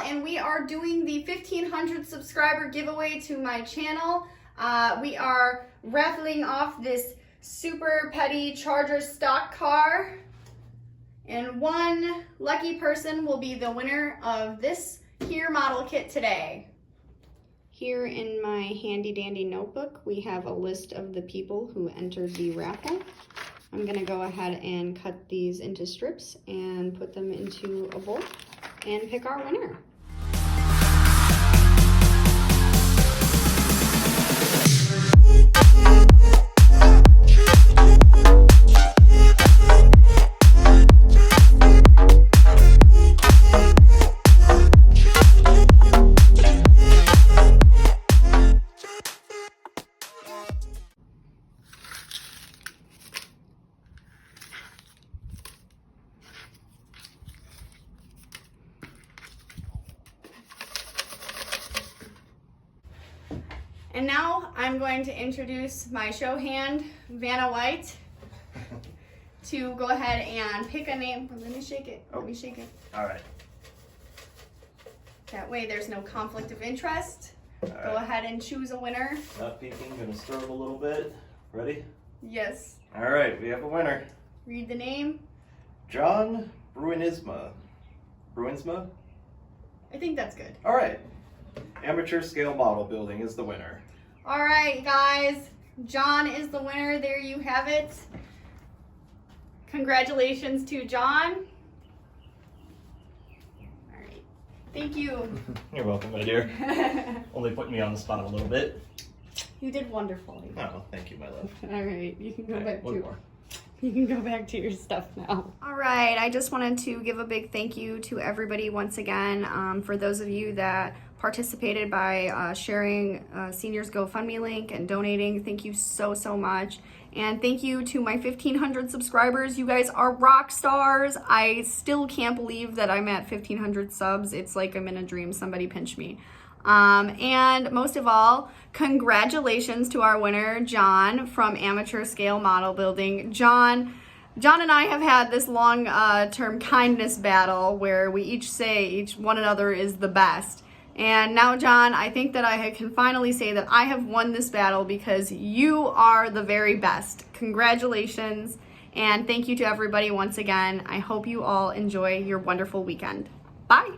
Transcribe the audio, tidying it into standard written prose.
and we are doing the 1,500 subscriber giveaway to my channel. We are raffling off this super petty Charger stock car, and one lucky person will be the winner of this here model kit today. Here in my handy dandy notebook, we have a list of the people who entered the raffle. I'm gonna go ahead and cut these into strips and put them into a bowl and pick our winner. And now I'm going to introduce my show hand, Vanna White, to go ahead and pick a name. Let me shake it. Let me shake it. All right. That way there's no conflict of interest. Go ahead and choose a winner. Not peeking, gonna stir it a little bit. Ready? Yes. All right, we have a winner. Read the name. John Bruinsma. Bruinsma? I think that's good. All right. Amateur scale model building is the winner. All right, guys. John is the winner. There you have it. Congratulations to John. All right. Thank you. You're welcome, my dear. Only putting me on the spot a little bit. You did wonderfully. Oh, thank you, my love. All right, you can go back one more. You can go back to your stuff now. All right, I just wanted to give a big thank you to everybody once again. For those of you that participated by sharing Seniors GoFundMe link and donating, thank you so much. And thank you to my 1,500 subscribers. You guys are rock stars. I still can't believe that I'm at 1,500 subs. It's like I'm in a dream. Somebody pinch me. And most of all, congratulations to our winner, John from Amateur Scale Model Building. John and I have had this long-term kindness battle where we each say one another is the best. And now, John, I think that I can finally say that I have won this battle because you are the very best. Congratulations, and thank you to everybody once again. I hope you all enjoy your wonderful weekend. Bye.